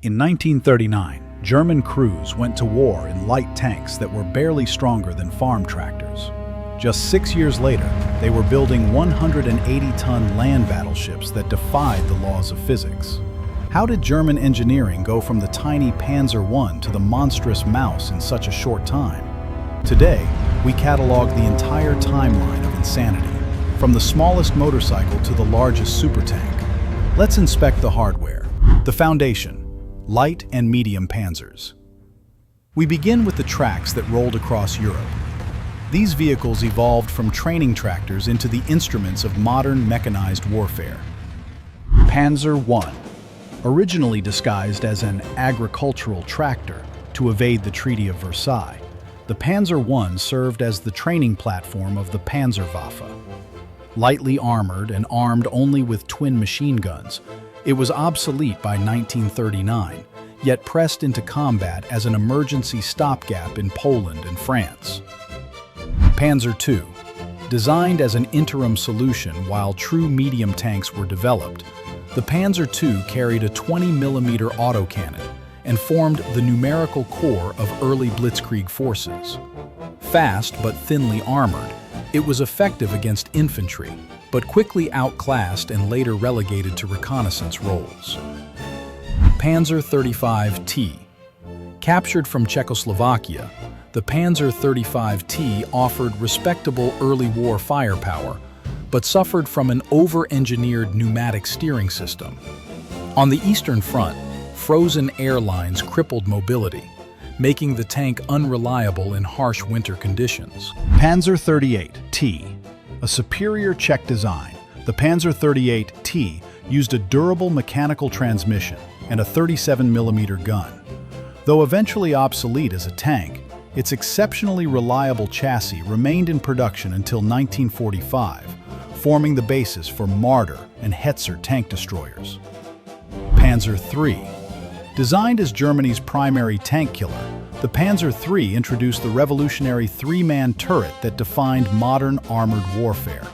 In 1939, German crews went to war in light tanks that were barely stronger than farm tractors. Just 6 years later, they were building 180-ton land battleships that defied the laws of physics. How did German engineering go from the tiny Panzer I to the monstrous Maus in such a short time? Today, we catalog the entire timeline of insanity, from the smallest motorcycle to the largest supertank. Let's inspect the hardware. The foundation: light and medium panzers. We begin with the tracks that rolled across Europe. These vehicles evolved from training tractors into the instruments of modern mechanized warfare. Panzer I. Originally disguised as an agricultural tractor to evade the Treaty of Versailles, the Panzer I served as the training platform of the Panzerwaffe. Lightly armored and armed only with twin machine guns, it was obsolete by 1939, yet pressed into combat as an emergency stopgap in Poland and France. Panzer II. Designed as an interim solution while true medium tanks were developed, the Panzer II carried a 20mm autocannon and formed the numerical core of early blitzkrieg forces. Fast but thinly armored, it was effective against infantry, but quickly outclassed and later relegated to reconnaissance roles. Panzer 35T. Captured from Czechoslovakia, the Panzer 35T offered respectable early war firepower, but suffered from an over-engineered pneumatic steering system. On the Eastern Front, frozen air lines crippled mobility, making the tank unreliable in harsh winter conditions. Panzer 38T. A superior Czech design, the Panzer 38T used a durable mechanical transmission and a 37mm gun. Though eventually obsolete as a tank, its exceptionally reliable chassis remained in production until 1945, forming the basis for Marder and Hetzer tank destroyers. Panzer III. Designed as Germany's primary tank killer, the Panzer III introduced the revolutionary three-man turret that defined modern armored warfare.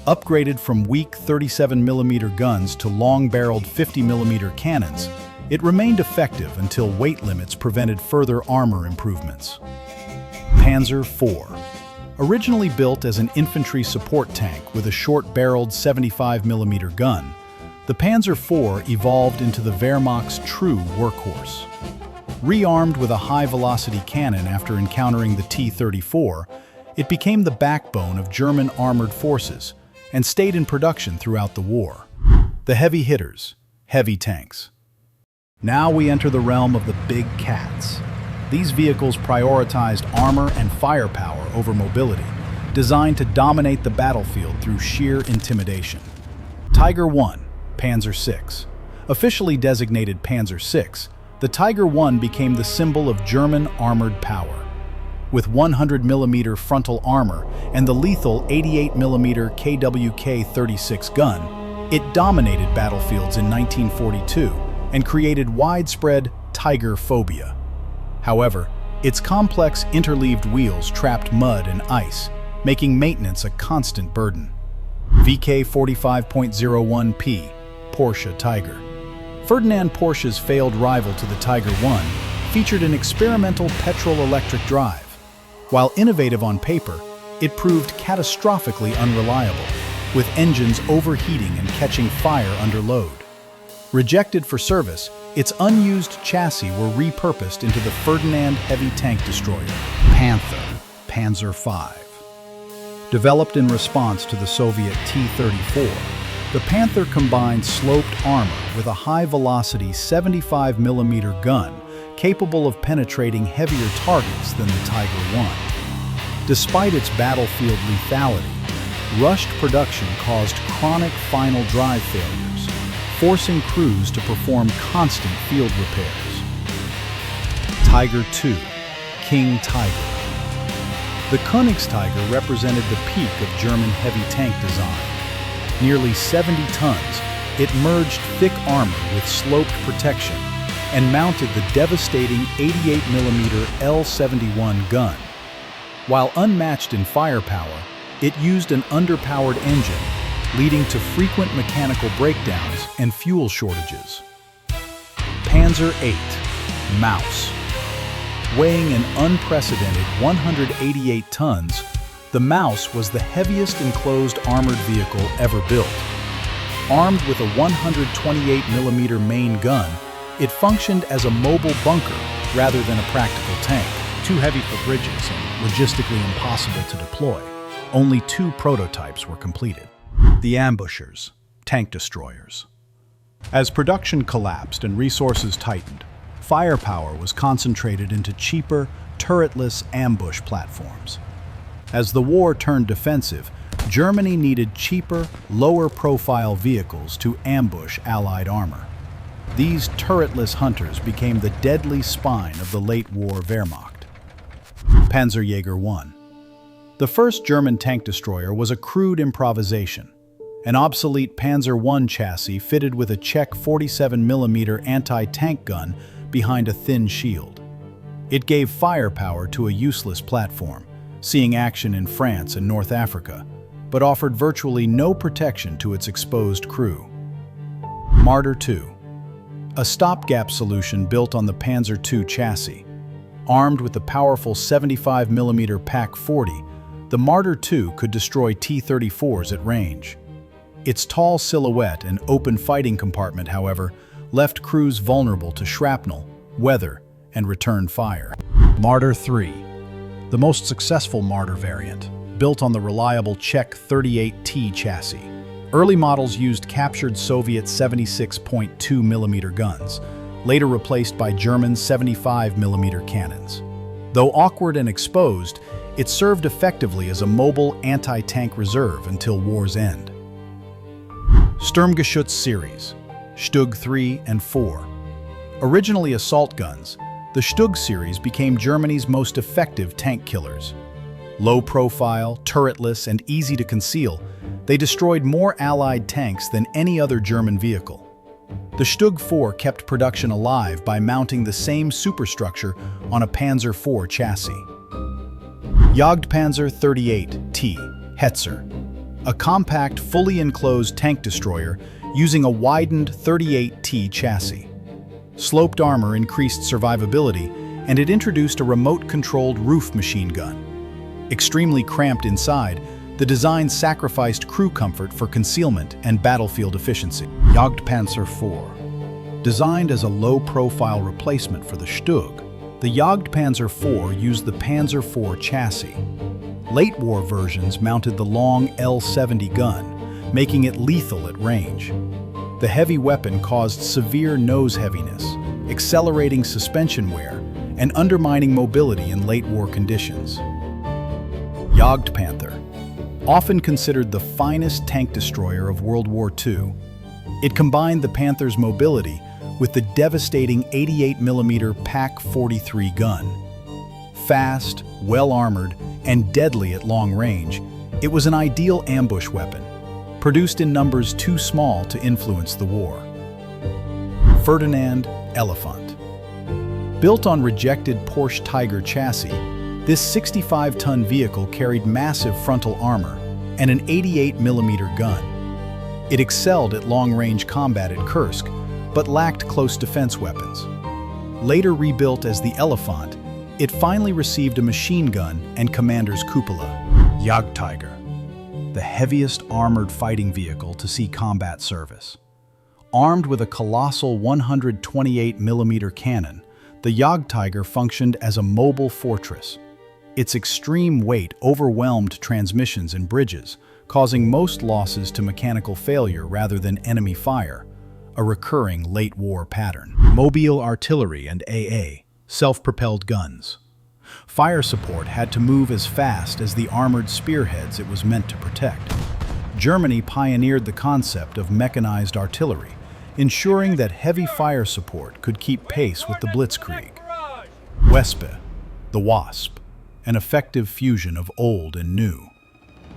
Upgraded from weak 37mm guns to long-barreled 50mm cannons, it remained effective until weight limits prevented further armor improvements. Panzer IV. Originally built as an infantry support tank with a short-barreled 75mm gun, the Panzer IV evolved into the Wehrmacht's true workhorse. Rearmed with a high-velocity cannon after encountering the T-34, it became the backbone of German armored forces and stayed in production throughout the war. The heavy hitters, heavy tanks. Now we enter the realm of the big cats. These vehicles prioritized armor and firepower over mobility, designed to dominate the battlefield through sheer intimidation. Tiger I, Panzer VI. Officially designated Panzer VI, the Tiger I became the symbol of German armored power. With 100mm frontal armor and the lethal 88mm KWK-36 gun, it dominated battlefields in 1942 and created widespread Tiger phobia. However, its complex interleaved wheels trapped mud and ice, making maintenance a constant burden. VK 45.01P, Porsche Tiger. Ferdinand Porsche's failed rival to the Tiger I featured an experimental petrol-electric drive. While innovative on paper, it proved catastrophically unreliable, with engines overheating and catching fire under load. Rejected for service, its unused chassis were repurposed into the Ferdinand heavy tank destroyer, Panther, Panzer V. Developed in response to the Soviet T-34, the Panther combined sloped armor with a high-velocity 75mm gun capable of penetrating heavier targets than the Tiger I. Despite its battlefield lethality, rushed production caused chronic final drive failures, forcing crews to perform constant field repairs. Tiger II, King Tiger. The Königstiger represented the peak of German heavy tank design. Nearly 70 tons, it merged thick armor with sloped protection and mounted the devastating 88mm L-71 gun. While unmatched in firepower, it used an underpowered engine, leading to frequent mechanical breakdowns and fuel shortages. Panzer VIII, Maus. Weighing an unprecedented 188 tons, the Maus was the heaviest enclosed armored vehicle ever built. Armed with a 128mm main gun, it functioned as a mobile bunker rather than a practical tank, too heavy for bridges and logistically impossible to deploy. Only 2 prototypes were completed. The ambushers, tank destroyers. As production collapsed and resources tightened, firepower was concentrated into cheaper, turretless ambush platforms. As the war turned defensive, Germany needed cheaper, lower-profile vehicles to ambush Allied armor. These turretless hunters became the deadly spine of the late-war Wehrmacht. Panzerjäger I. The first German tank destroyer was a crude improvisation, an obsolete Panzer I chassis fitted with a Czech 47mm anti-tank gun behind a thin shield. It gave firepower to a useless platform, seeing action in France and North Africa, but offered virtually no protection to its exposed crew. Marder II. A stopgap solution built on the Panzer II chassis. Armed with the powerful 75mm PaK-40, the Marder II could destroy T-34s at range. Its tall silhouette and open fighting compartment, however, left crews vulnerable to shrapnel, weather, and return fire. Marder III. The most successful Marder variant, built on the reliable Czech 38T chassis. Early models used captured Soviet 76.2mm guns, later replaced by German 75mm cannons. Though awkward and exposed, it served effectively as a mobile anti-tank reserve until war's end. Sturmgeschütz series, Stug 3 and 4. Originally assault guns, the Stug series became Germany's most effective tank killers. Low profile, turretless, and easy to conceal, they destroyed more Allied tanks than any other German vehicle. The Stug 4 kept production alive by mounting the same superstructure on a Panzer IV chassis. Jagdpanzer 38T, Hetzer. A compact, fully enclosed tank destroyer using a widened 38T chassis. Sloped armor increased survivability, and it introduced a remote-controlled roof machine gun. Extremely cramped inside, the design sacrificed crew comfort for concealment and battlefield efficiency. Jagdpanzer IV. Designed as a low-profile replacement for the Stug, the Jagdpanzer IV used the Panzer IV chassis. Late war versions mounted the long L-70 gun, making it lethal at range. The heavy weapon caused severe nose heaviness, accelerating suspension wear, and undermining mobility in late war conditions. Jagdpanther. Often considered the finest tank destroyer of World War II, it combined the Panther's mobility with the devastating 88mm PaK-43 gun. Fast, well-armored, and deadly at long range, it was an ideal ambush weapon, produced in numbers too small to influence the war. Ferdinand Elephant. Built on rejected Porsche Tiger chassis, this 65-ton vehicle carried massive frontal armor and an 88mm gun. It excelled at long-range combat at Kursk, but lacked close defense weapons. Later rebuilt as the Elephant, it finally received a machine gun and commander's cupola. Jagdtiger, the heaviest armored fighting vehicle to see combat service. Armed with a colossal 128mm cannon, the Jagdtiger functioned as a mobile fortress. Its extreme weight overwhelmed transmissions and bridges, causing most losses to mechanical failure rather than enemy fire, a recurring late-war pattern. Mobile artillery and AA, self-propelled guns. Fire support had to move as fast as the armored spearheads it was meant to protect. Germany pioneered the concept of mechanized artillery, ensuring that heavy fire support could keep pace with the Blitzkrieg. Wespe, the Wasp, an effective fusion of old and new.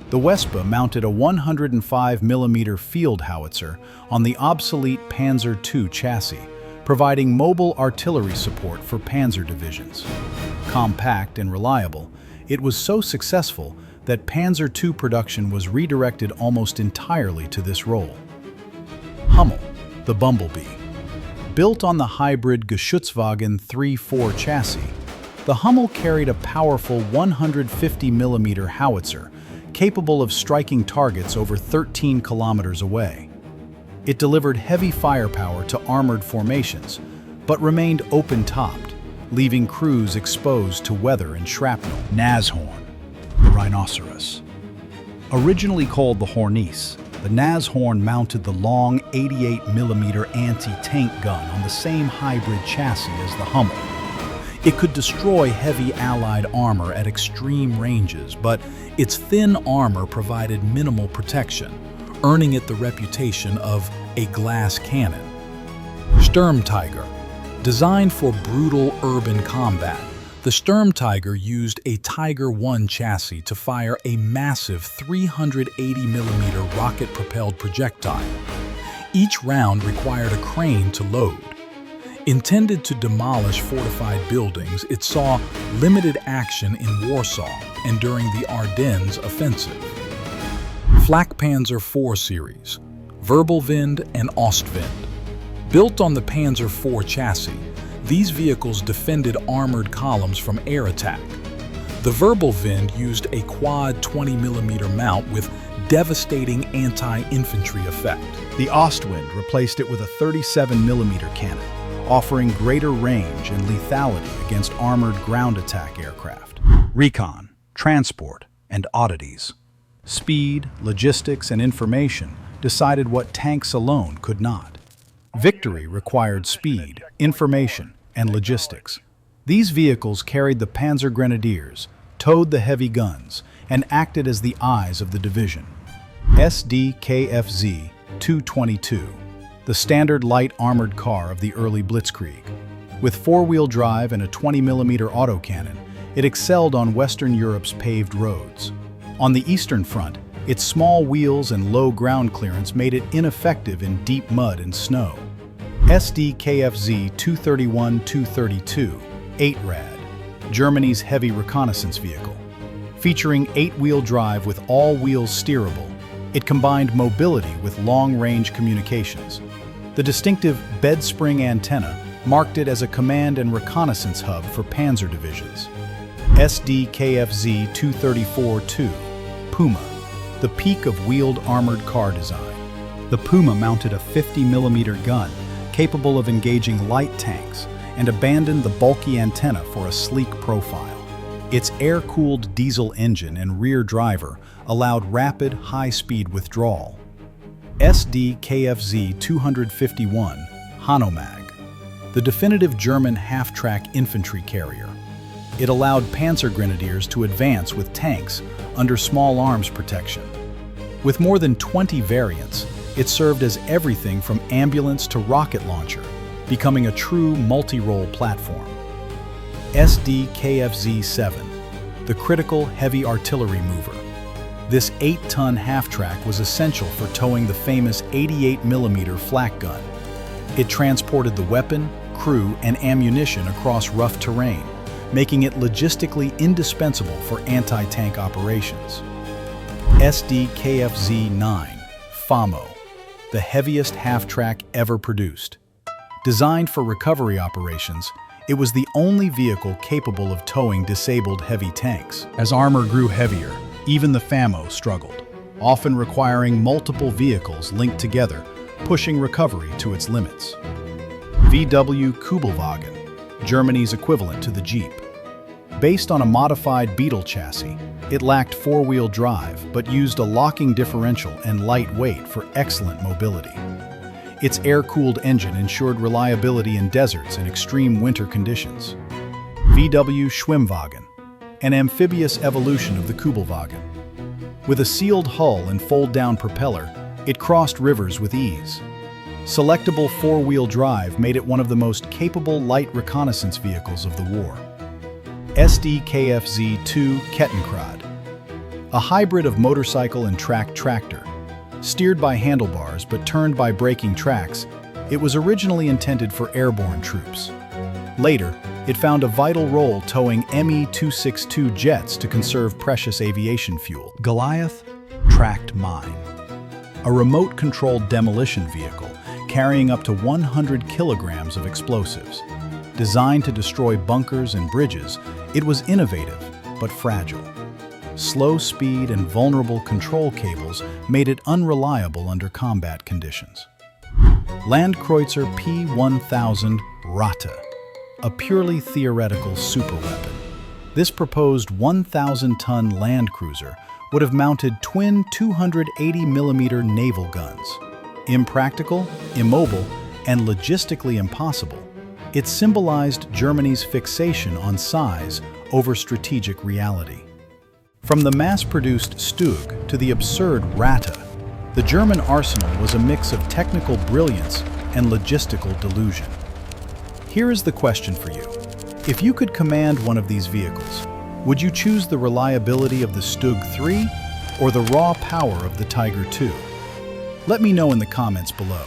The Wespe mounted a 105mm field howitzer on the obsolete Panzer II chassis, providing mobile artillery support for panzer divisions. Compact and reliable, it was so successful that Panzer II production was redirected almost entirely to this role. Hummel, the Bumblebee. Built on the hybrid Geschützwagen 3-4 chassis, the Hummel carried a powerful 150mm howitzer capable of striking targets over 13 kilometers away. It delivered heavy firepower to armored formations, but remained open-topped, leaving crews exposed to weather and shrapnel. Nashorn, the rhinoceros. Originally called the Hornice, the Nashorn mounted the long 88mm anti-tank gun on the same hybrid chassis as the Hummel. It could destroy heavy Allied armor at extreme ranges, but its thin armor provided minimal protection, earning it the reputation of a glass cannon. Sturmtiger. Designed for brutal urban combat, the Sturmtiger used a Tiger I chassis to fire a massive 380mm rocket-propelled projectile. Each round required a crane to load. Intended to demolish fortified buildings, it saw limited action in Warsaw and during the Ardennes offensive. Flakpanzer IV series, Wirbelwind and Ostwind. Built on the Panzer IV chassis, these vehicles defended armored columns from air attack. The Wirbelwind used a quad 20mm mount with devastating anti-infantry effect. The Ostwind replaced it with a 37mm cannon, offering greater range and lethality against armored ground attack aircraft. Recon, transport, and oddities. Speed, logistics, and information decided what tanks alone could not. Victory required speed, information, and logistics. These vehicles carried the Panzer Grenadiers, towed the heavy guns, and acted as the eyes of the division. SD KFZ-222, the standard light armored car of the early Blitzkrieg. With four-wheel drive and a 20mm autocannon, it excelled on Western Europe's paved roads. On the Eastern Front, its small wheels and low ground clearance made it ineffective in deep mud and snow. SD KFZ-231-232, 8RAD, Germany's heavy reconnaissance vehicle. Featuring 8-wheel drive with all wheels steerable, it combined mobility with long-range communications. The distinctive bed spring antenna marked it as a command and reconnaissance hub for panzer divisions. SD KFZ-234-2, Puma, the peak of wheeled armored car design. The Puma mounted a 50mm gun capable of engaging light tanks and abandoned the bulky antenna for a sleek profile. Its air-cooled diesel engine and rear driver allowed rapid, high-speed withdrawal. SD KFZ-251, Hanomag, the definitive German half-track infantry carrier. It allowed Panzer Grenadiers to advance with tanks under small arms protection. With more than 20 variants, it served as everything from ambulance to rocket launcher, becoming a true multi-role platform. SD KFZ-7, the critical heavy artillery mover. This 8-ton half-track was essential for towing the famous 88mm flak gun. It transported the weapon, crew, and ammunition across rough terrain, making it logistically indispensable for anti-tank operations. SD KFZ-9, FAMO, the heaviest half-track ever produced. Designed for recovery operations, it was the only vehicle capable of towing disabled heavy tanks. As armor grew heavier, even the FAMO struggled, often requiring multiple vehicles linked together, pushing recovery to its limits. VW Kübelwagen, Germany's equivalent to the Jeep. Based on a modified Beetle chassis, it lacked four-wheel drive but used a locking differential and light weight for excellent mobility. Its air-cooled engine ensured reliability in deserts and extreme winter conditions. VW Schwimmwagen, an amphibious evolution of the Kübelwagen. With a sealed hull and fold-down propeller, it crossed rivers with ease. Selectable four-wheel drive made it one of the most capable light reconnaissance vehicles of the war. SD KFZ-2 Kettenkrad, a hybrid of motorcycle and tracked tractor. Steered by handlebars but turned by braking tracks, it was originally intended for airborne troops. Later, it found a vital role towing Me-262 jets to conserve precious aviation fuel. Goliath Tracked Mine, a remote-controlled demolition vehicle carrying up to 100 kilograms of explosives. Designed to destroy bunkers and bridges, it was innovative but fragile. Slow speed and vulnerable control cables made it unreliable under combat conditions. Landkreutzer P-1000 Ratte, a purely theoretical superweapon. This proposed 1,000-ton land cruiser would have mounted twin 280mm naval guns. Impractical, immobile, and logistically impossible, it symbolized Germany's fixation on size over strategic reality. From the mass-produced Stug to the absurd Ratte, the German arsenal was a mix of technical brilliance and logistical delusion. Here is the question for you. If you could command one of these vehicles, would you choose the reliability of the Stug 3 or the raw power of the Tiger II? Let me know in the comments below.